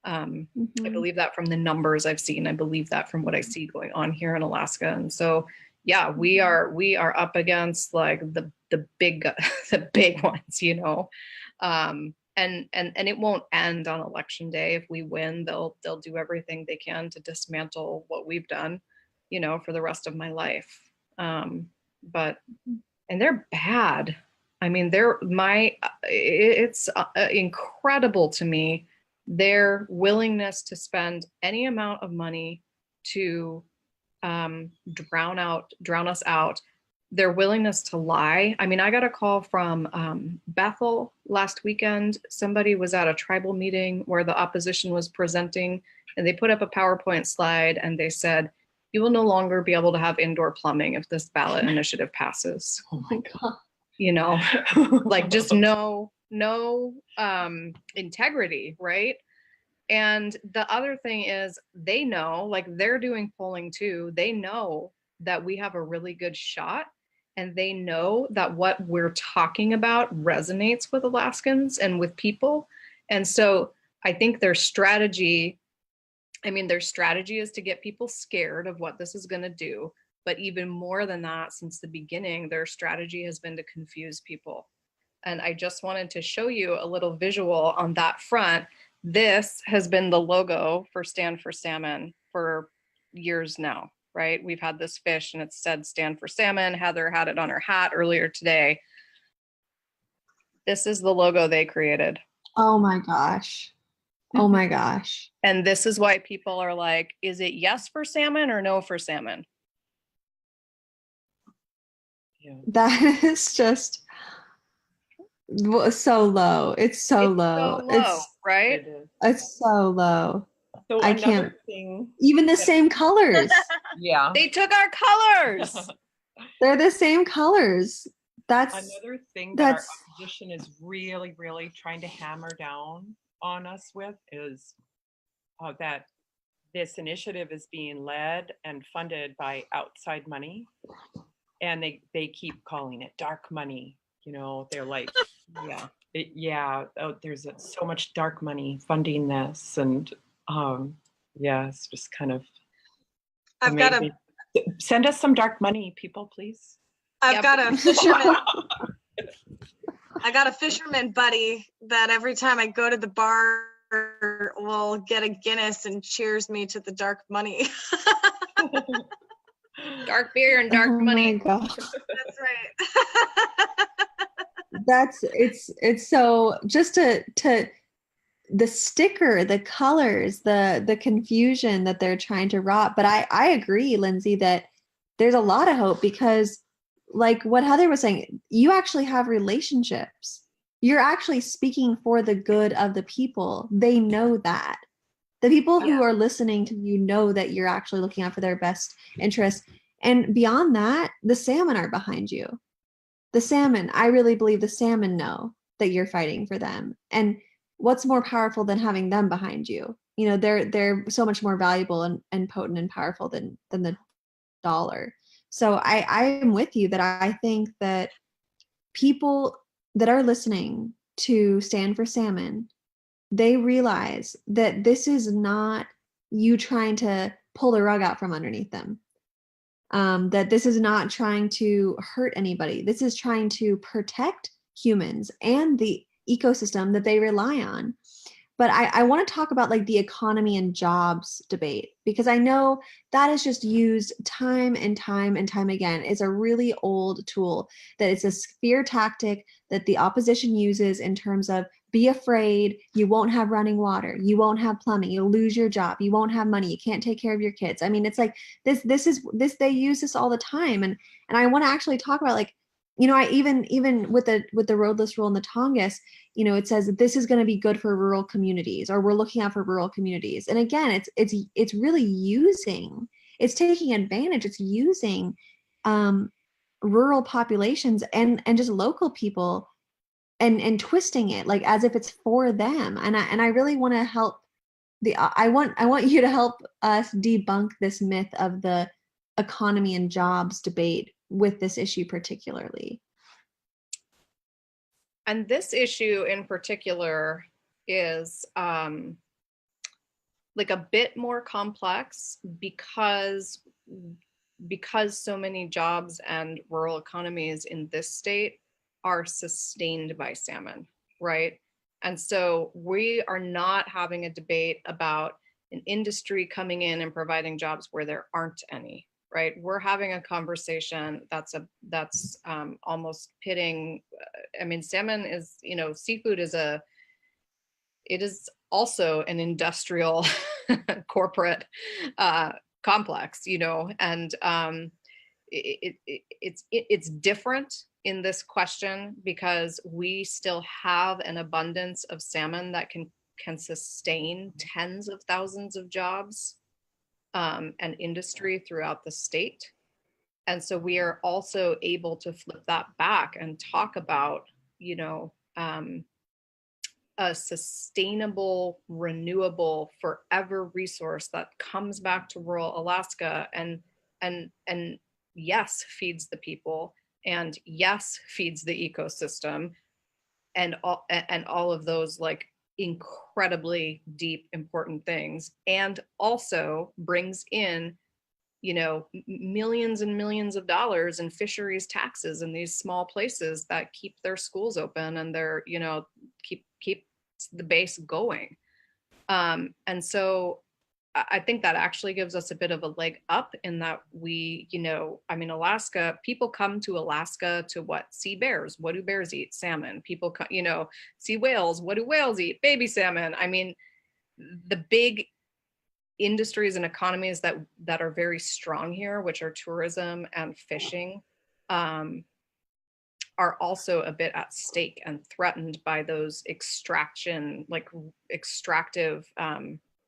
Speaker 5: I believe that from the numbers I've seen. I believe that from what I see going on here in Alaska. And so, yeah, we are up against like the big the big ones, and it won't end on election day. If we win, they'll do everything they can to dismantle what we've done, for the rest of my life. And they're bad. I mean, it's incredible to me, their willingness to spend any amount of money to drown us out, their willingness to lie. I mean, I got a call from Bethel last weekend. Somebody was at a tribal meeting where the opposition was presenting, and they put up a PowerPoint slide and they said, "You will no longer be able to have indoor plumbing if this ballot initiative passes."
Speaker 1: Oh my God.
Speaker 5: Like, just no integrity, right? And the other thing is, they know, like, they're doing polling too. They know that we have a really good shot, and they know that what we're talking about resonates with Alaskans and with people. And so I think their strategy is to get people scared of what this is going to do. But even more than that, since the beginning, their strategy has been to confuse people. And I just wanted to show you a little visual on that front. This has been the logo for Stand For Salmon for years now, right? We've had this fish and it said Stand For Salmon. Heather had it on her hat earlier today. This is the logo they created.
Speaker 1: Oh my gosh. Oh my gosh.
Speaker 5: And this is why people are like, is it yes for salmon or no for salmon?
Speaker 4: Yeah.
Speaker 1: That is just so low. It's so low.
Speaker 5: So low, right?
Speaker 4: It is.
Speaker 1: It's so low.
Speaker 4: So
Speaker 1: I
Speaker 4: another
Speaker 1: can't-
Speaker 4: thing.
Speaker 1: Even the same colors.
Speaker 4: Yeah.
Speaker 5: They took our colors.
Speaker 1: They're the same colors. That's
Speaker 4: Another thing that our
Speaker 1: that's
Speaker 4: opposition is really, really trying to hammer down on us with is that this initiative is being led and funded by outside money. And they keep calling it dark money. They're like, there's so much dark money funding this. And it's just kind of amazing. Send us some dark money, people, please.
Speaker 2: I got a fisherman buddy that every time I go to the bar will get a Guinness and cheers me to the dark money.
Speaker 5: Dark beer and dark money.
Speaker 1: Oh my gosh.
Speaker 2: That's right.
Speaker 1: It's so just to the sticker, the colors, the confusion that they're trying to wrought. But I agree, Lindsay, that there's a lot of hope, because like what Heather was saying, you actually have relationships. You're actually speaking for the good of the people. They know that. The people who are listening to you know that you're actually looking out for their best interests. And beyond that, the salmon are behind you. The salmon, I really believe the salmon know that you're fighting for them. And what's more powerful than having them behind you? They're so much more valuable and potent and powerful than the dollar. So I am with you that I think that people that are listening to Stand For Salmon, they realize that this is not you trying to pull the rug out from underneath them. That this is not trying to hurt anybody. This is trying to protect humans and the ecosystem that they rely on. But I want to talk about like the economy and jobs debate, because I know that is just used time and time and time again. It's a really old tool that it's a fear tactic that the opposition uses in terms of be afraid, you won't have running water, you won't have plumbing, you'll lose your job, you won't have money, you can't take care of your kids. I mean, it's like this they use this all the time. And I want to actually talk about like, you know, I even with the roadless rule in the Tongass, you know, it says that this is going to be good for rural communities, or we're looking out for rural communities. And again, it's really it's taking advantage, it's using rural populations and just local people and twisting it like as if it's for them. And I really want to help I want you to help us debunk this myth of the economy and jobs debate with this issue particularly.
Speaker 5: And this issue in particular is like a bit more complex because so many jobs and rural economies in this state are sustained by salmon, right? And so we are not having a debate about an industry coming in and providing jobs where there aren't any, right? We're having a conversation that's almost pitting. I mean, salmon is, you know, seafood is it is also an industrial corporate complex, you know, and it's different in this question because we still have an abundance of salmon that can sustain tens of thousands of jobs and industry throughout the state. And so we are also able to flip that back and talk about, you know, a sustainable, renewable, forever resource that comes back to rural Alaska and yes, feeds the people, and yes, feeds the ecosystem, and all of those like incredibly deep, important things, and also brings in, you know, millions and millions of dollars in fisheries taxes in these small places that keep their schools open and their, you know, keep the base going. And so I think that actually gives us a bit of a leg up in that we, you know, I mean, Alaska, people come to Alaska to what? See bears. What do bears eat? Salmon. People come, you know, see whales. What do whales eat? Baby salmon. I mean, the big industries and economies that are very strong here, which are tourism and fishing, are also a bit at stake and threatened by those extractive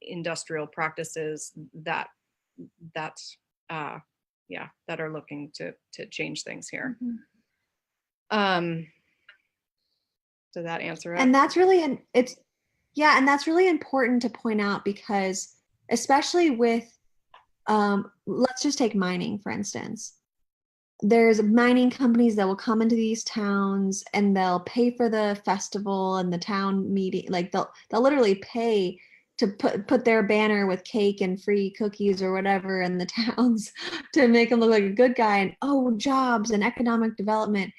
Speaker 5: industrial practices that are looking to change things here. Mm-hmm. Did that answer it?
Speaker 1: And that's really and that's really important to point out, because especially with let's just take mining, for instance. There's mining companies that will come into these towns and they'll pay for the festival and the town meeting. Like they'll literally pay to put their banner with cake and free cookies or whatever in the towns to make them look like a good guy, and jobs and economic development.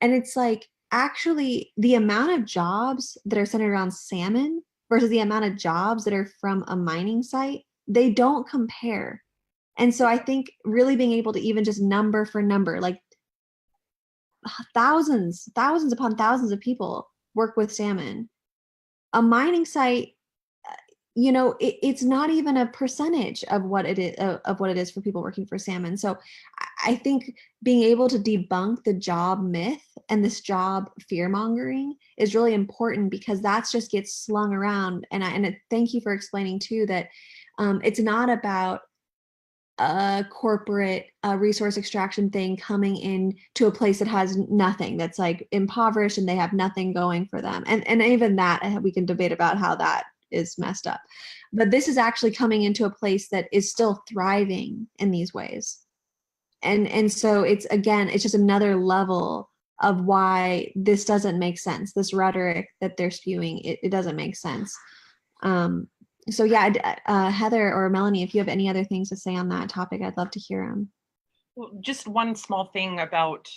Speaker 1: And it's like, actually the amount of jobs that are centered around salmon versus the amount of jobs that are from a mining site, they don't compare. And so I think really being able to even just number for number, like thousands upon thousands of people work with salmon. A mining site, you know, it's not even a percentage of what it is for people working for salmon. So I think being able to debunk the job myth and this job fear mongering is really important, because that's just gets slung around. And thank you for explaining too that it's not about a corporate resource extraction thing coming in to a place that has nothing, that's like impoverished and they have nothing going for them. And even that we can debate about how that is messed up. But this is actually coming into a place that is still thriving in these ways. And so it's just another level of why this doesn't make sense. This rhetoric that they're spewing, it doesn't make sense. So yeah, Heather or Melanie, if you have any other things to say on that topic, I'd love to hear them.
Speaker 4: Well, just one small thing about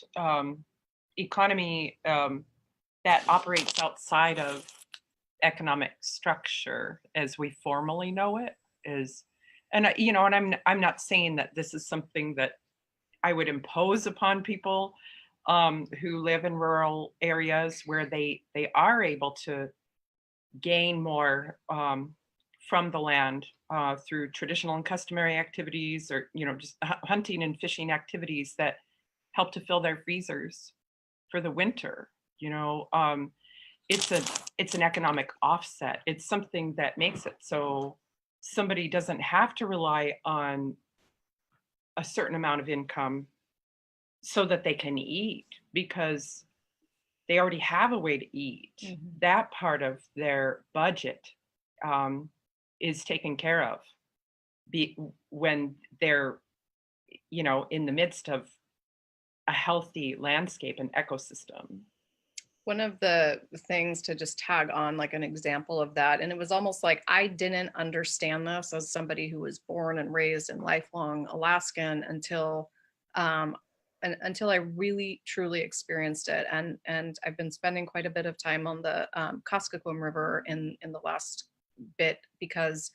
Speaker 4: economy that operates outside of economic structure as we formally know it is, and and I'm not saying that this is something that I would impose upon people who live in rural areas where they are able to gain more from the land through traditional and customary activities, or just hunting and fishing activities that help to fill their freezers for the winter. It's an economic offset. It's something that makes it so somebody doesn't have to rely on a certain amount of income so that they can eat, because they already have a way to eat.
Speaker 5: Mhm.
Speaker 4: That part of their budget is taken care of when they're in the midst of a healthy landscape and ecosystem.
Speaker 5: One of the things, to just tag on like an example of that, and it was almost like I didn't understand this as somebody who was born and raised and lifelong Alaskan until I really truly experienced it. And I've been spending quite a bit of time on the Kuskokwim River in the last bit, because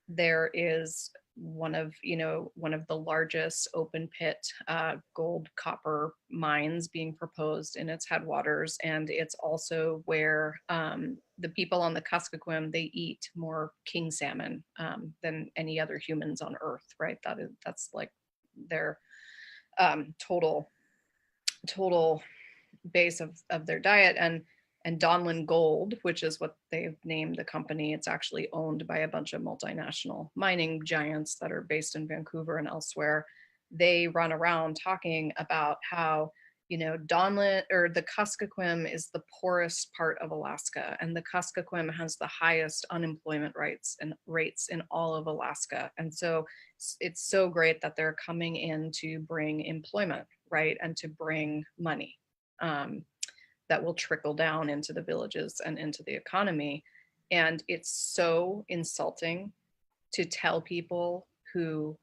Speaker 5: there is one of the largest open pit gold copper mines being proposed in its headwaters, and it's also where the people on the Kuskokwim, they eat more king salmon than any other humans on earth, right? That's like their total base of their diet. And Donlin Gold, which is what they've named the company, it's actually owned by a bunch of multinational mining giants that are based in Vancouver and elsewhere. They run around talking about how, Donlin, or the Kuskokwim, is the poorest part of Alaska, and the Kuskokwim has the highest unemployment rates in all of Alaska. And so it's so great that they're coming in to bring employment, right, and to bring money. That will trickle down into the villages and into the economy. And it's so insulting to tell people who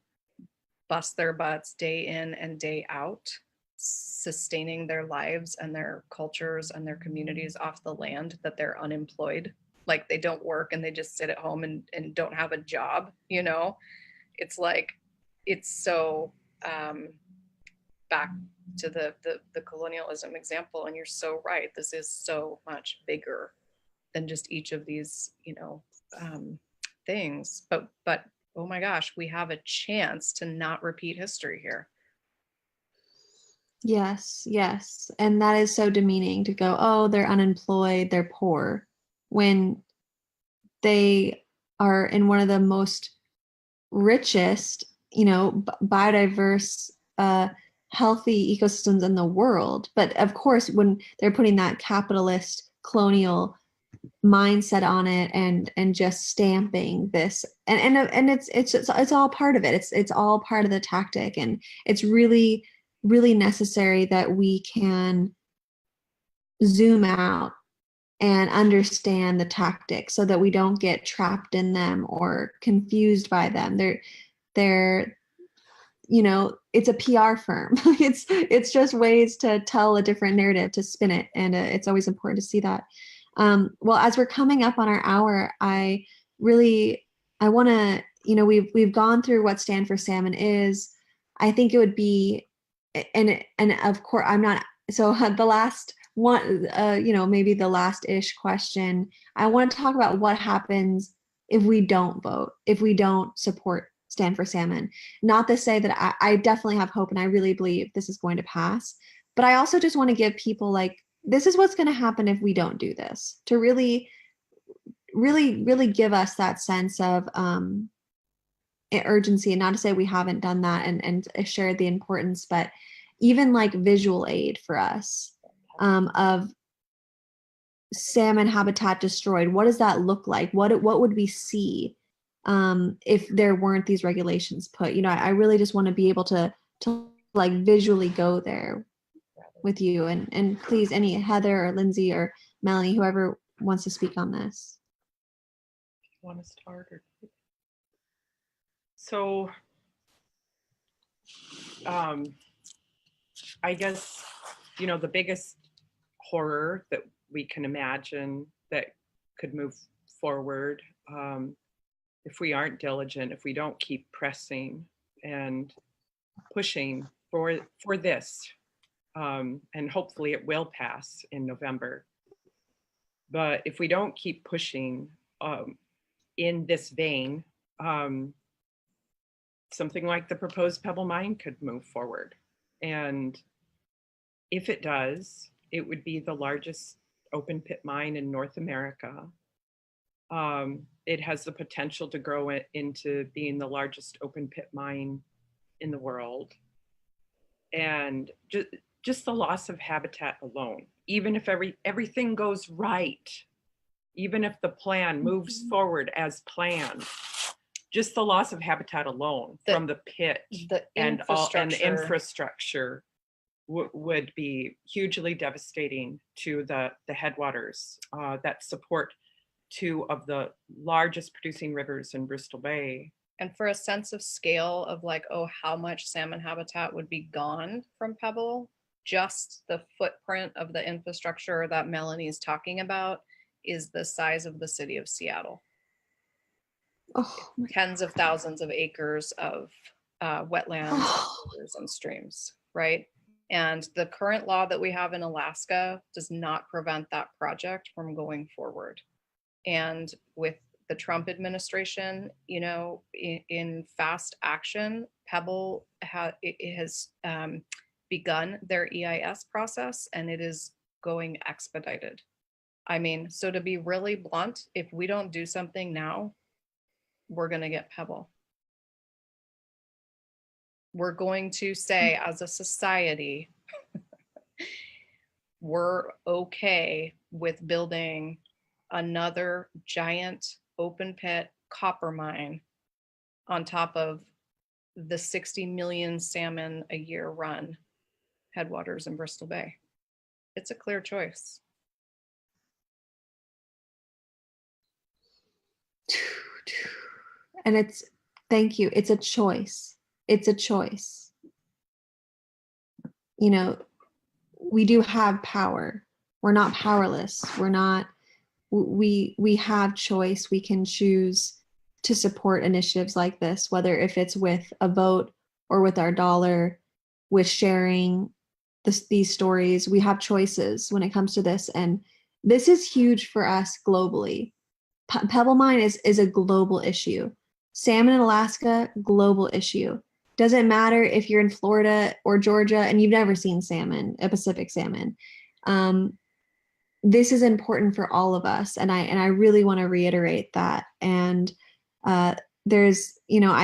Speaker 5: bust their butts day in and day out, sustaining their lives and their cultures and their communities off the land, that they're unemployed. Like they don't work and they just sit at home and don't have a job. It's like, it's so back to the colonialism example. And you're so right, this is so much bigger than just each of these things, but oh my gosh, we have a chance to not repeat history here.
Speaker 1: Yes, yes. And that is so demeaning to go, oh, they're unemployed, they're poor, when they are in one of the most richest, biodiverse, healthy ecosystems in the world. But of course, when they're putting that capitalist colonial mindset on it and just stamping this, and it's all part of it. It's all part of the tactic, and it's really, really necessary that we can zoom out and understand the tactics so that we don't get trapped in them or confused by them. They're it's a PR firm. it's just ways to tell a different narrative, to spin it, and it's always important to see that. Well, as we're coming up on our hour, I want to, we've gone through what Stand For Salmon is. I think it would be, and of course I'm not, so the last one, maybe the last-ish question, I want to talk about what happens if we don't vote, if we don't support Stand For Salmon. Not to say that I definitely have hope and I really believe this is going to pass, but I also just want to give people, like, this is what's going to happen if we don't do this, to really, really, really give us that sense of urgency. And not to say we haven't done that and shared the importance, but even like visual aid for us of salmon habitat destroyed. What does that look like? What would we see if there weren't these regulations put? I really just want to be able to like visually go there with you, and please, any Heather or Lindsay or Melanie, whoever wants to speak on this.
Speaker 4: Want to start? So I guess the biggest horror that we can imagine that could move forward if we aren't diligent, if we don't keep pressing and pushing for this. And hopefully it will pass in November. But if we don't keep pushing in this vein, something like the proposed Pebble Mine could move forward. And if it does, it would be the largest open pit mine in North America. It has the potential to grow it into being the largest open pit mine in the world. And just the loss of habitat alone, even if everything goes right, even if the plan moves forward as planned, just the loss of habitat alone from the pit and the infrastructure would be hugely devastating to the headwaters that support two of the largest producing rivers in Bristol Bay.
Speaker 5: And for a sense of scale of like, oh, how much salmon habitat would be gone from Pebble, just the footprint of the infrastructure that Melanie is talking about is the size of the city of Seattle. Tens of thousands of acres of wetlands, rivers, and streams, right? And the current law that we have in Alaska does not prevent that project from going forward. And with the Trump administration, you know, in fast action, Pebble has begun their EIS process, and it is going expedited. I mean, so to be really blunt, if we don't do something now, we're going to get Pebble. We're going to say as a society, we're okay with building another giant open pit copper mine on top of the 60 million salmon a year run headwaters in Bristol Bay. It's a clear choice.
Speaker 1: And thank you. It's a choice. It's a choice. You know, we do have power. We're not powerless. We have choice. We can choose to support initiatives like this, whether if it's with a vote or with our dollar, with sharing these stories. We have choices when it comes to this. And this is huge for us globally. Pebble Mine is a global issue. Salmon in Alaska, global issue. Doesn't matter if you're in Florida or Georgia and you've never seen salmon, a Pacific salmon. This is important for all of us. And I really want to reiterate that. And there's, you know,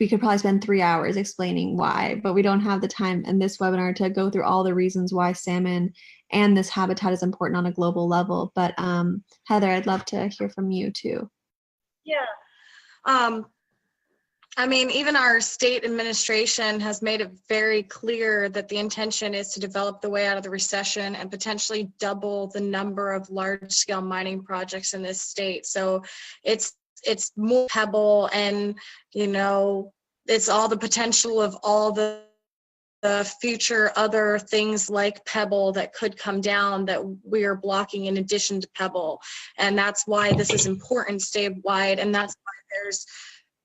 Speaker 1: we could probably spend 3 hours explaining why, but we don't have the time in this webinar to go through all the reasons why salmon and this habitat is important on a global level. But Heather, I'd love to hear from you too.
Speaker 2: Yeah. I mean, even our state administration has made it very clear that the intention is to develop the way out of the recession and potentially double the number of large-scale mining projects in this state. So it's more Pebble, and you know, it's all the potential of all the future other things like Pebble that could come down that we are blocking in addition to Pebble. And that's why this is important statewide, and that's why there's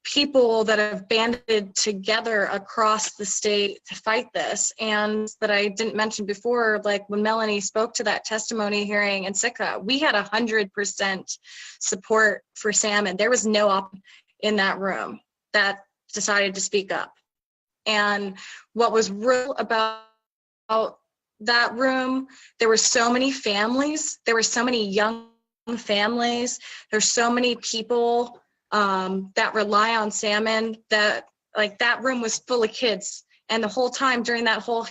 Speaker 2: people that have banded together across the state to fight this. And that I didn't mention before, like when Melanie spoke to that testimony hearing in Sitka, we had 100% support for salmon. There was no op in that room that decided to speak up. And what was real about that room, there were so many families, there were so many young families, there's so many people that rely on salmon, that like that room was full of kids. And the whole time during that whole,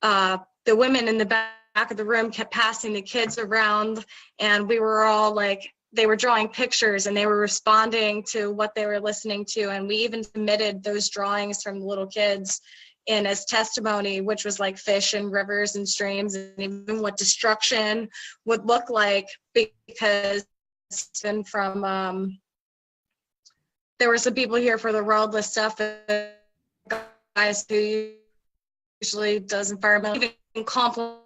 Speaker 2: the women in the back of the room kept passing the kids around, and we were all like, they were drawing pictures and they were responding to what they were listening to. And we even submitted those drawings from the little kids in as testimony, which was like fish and rivers and streams, and even what destruction would look like, because it's been from, there were some people here for the roadless stuff, guys who usually does environmental, even compliment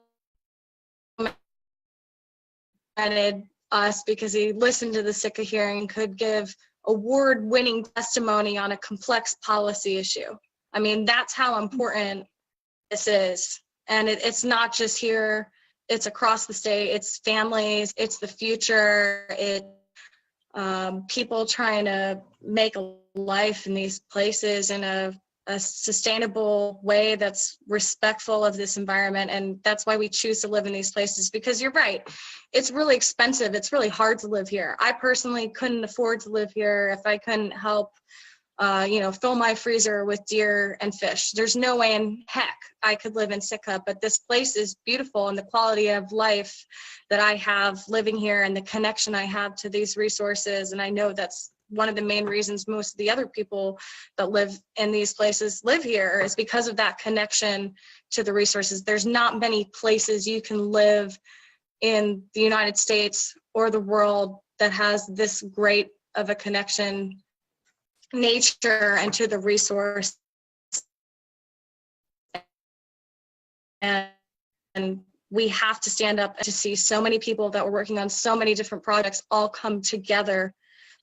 Speaker 2: us because he listened to the Sitka hearing and could give award-winning testimony on a complex policy issue. I mean, that's how important this is. And it's not just here, it's across the state, it's families, it's the future, it's people trying to make a life in these places in a sustainable way that's respectful of this environment. And that's why we choose to live in these places, because you're right, it's really expensive, it's really hard to live here. I personally couldn't afford to live here if I couldn't help fill my freezer with deer and fish. There's no way in heck I could live in Sitka, but this place is beautiful, and the quality of life that I have living here and the connection I have to these resources. And I know that's one of the main reasons most of the other people that live in these places live here, is because of that connection to the resources. There's not many places you can live in the United States or the world that has this great of a connection nature and to the resource. And we have to stand up to see so many people that were working on so many different projects all come together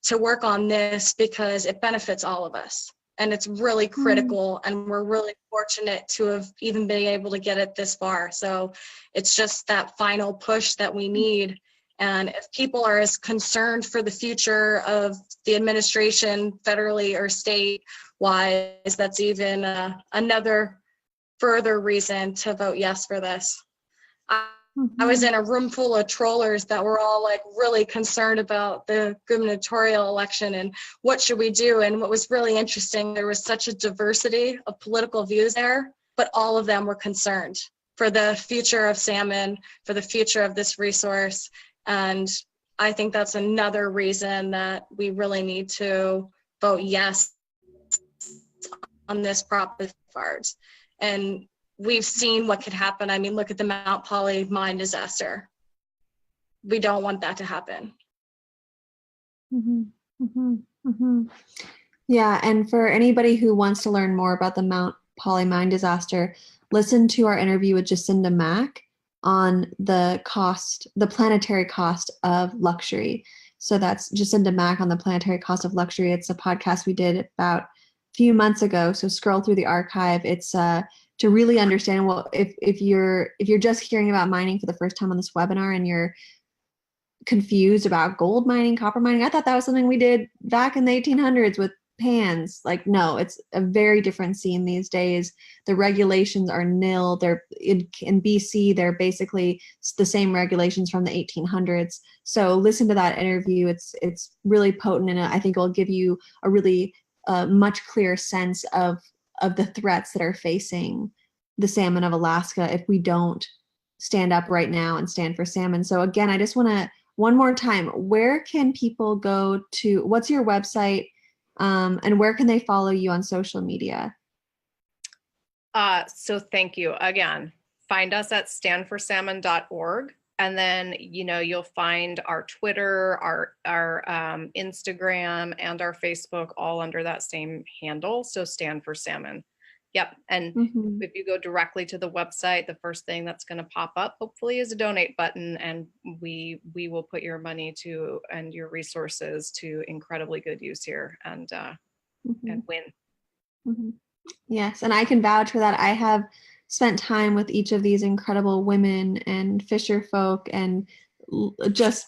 Speaker 2: to work on this, because it benefits all of us. And it's really critical, and we're really fortunate to have even been able to get it this far. So it's just that final push that we need. And if people are as concerned for the future of the administration, federally or state-wise, that's even another further reason to vote yes for this. I was in a room full of trollers that were all like really concerned about the gubernatorial election and what should we do. And what was really interesting, there was such a diversity of political views there, but all of them were concerned for the future of salmon, for the future of this resource. And I think that's another reason that we really need to vote yes on this proposition. And we've seen what could happen. I mean, look at the Mount Poly mine disaster. We don't want that to happen.
Speaker 1: Yeah, and for anybody who wants to learn more about the Mount Poly mine disaster, listen to our interview with Jacinda Mack on the planetary cost of luxury. So that's Jacinda Mack on the planetary cost of luxury. It's a podcast we did about a few months ago. So scroll through the archive. It's to really understand, well, if you're just hearing about mining for the first time on this webinar and you're confused about gold mining, copper mining, I thought that was something we did back in the 1800s with pans. Like, no, it's a very different scene these days. The regulations are nil. They're in BC, they're basically the same regulations from the 1800s. So listen to that interview. It's really potent, and I think it'll give you a really much clearer sense of the threats that are facing the salmon of Alaska if we don't stand up right now and stand for salmon. So again, I just want to, one more time, where can people go to, what's your website, and where can they follow you on social media?
Speaker 5: So thank you again. Find us at standforsalmon.org. And then, you'll find our Twitter, our Instagram, and our Facebook all under that same handle. So Stand for Salmon. Yep. And if you go directly to the website, the first thing that's going to pop up, hopefully, is a donate button. And we will put your money to and your resources to incredibly good use here and win.
Speaker 1: Yes. And I can vouch for that. I have spent time with each of these incredible women and fisher folk and just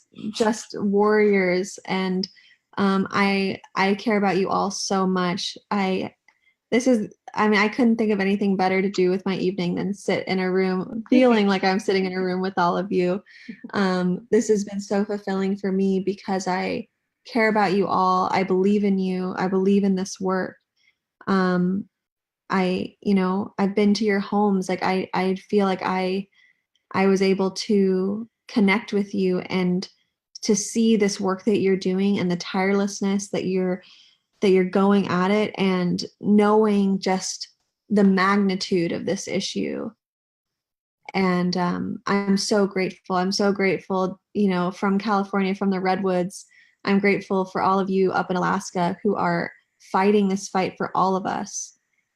Speaker 1: warriors. And I care about you all so much. I couldn't think of anything better to do with my evening than sit in a room feeling like I'm sitting in a room with all of you. This has been so fulfilling for me because I care about you all. I believe in you. I believe in this work. I've been to your homes. Like I feel like I was able to connect with you and to see this work that you're doing and the tirelessness that you're going at it, and knowing just the magnitude of this issue. And I'm so grateful. I'm so grateful, from California, from the Redwoods. I'm grateful for all of you up in Alaska who are fighting this fight for all of us.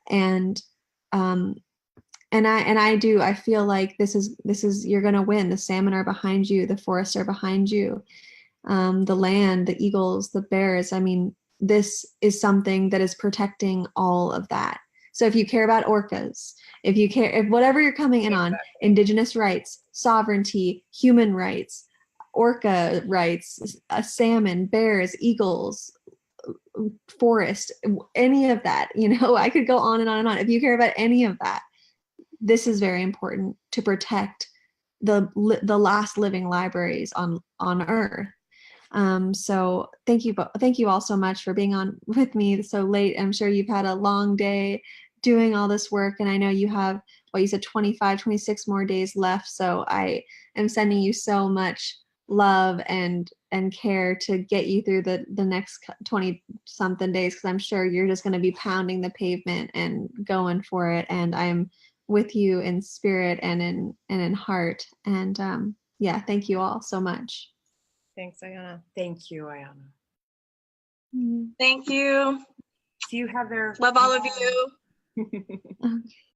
Speaker 1: And I feel like this is you're going to win. The salmon are behind you, the forests are behind you, the land, the eagles, the bears. I mean, this is something that is protecting all of that. So if you care about orcas, if whatever you're coming in on, indigenous rights, sovereignty, human rights, orca rights, salmon, bears, eagles, forest, any of that, I could go on and on and on. If you care about any of that, this is very important to protect the last living libraries on Earth. So thank you all so much for being on with me so late. I'm sure you've had a long day doing all this work, and I know you have, you said 25, 26 more days left. So I am sending you so much love and care to get you through the next 20 something days, because I'm sure you're just going to be pounding the pavement and going for it. And I'm with you in spirit and in heart. And yeah, thank you all so much.
Speaker 5: Thanks, Ayana.
Speaker 4: Thank you, Ayana.
Speaker 2: Thank you.
Speaker 4: See you, Heather.
Speaker 2: Love all of you.
Speaker 1: Okay.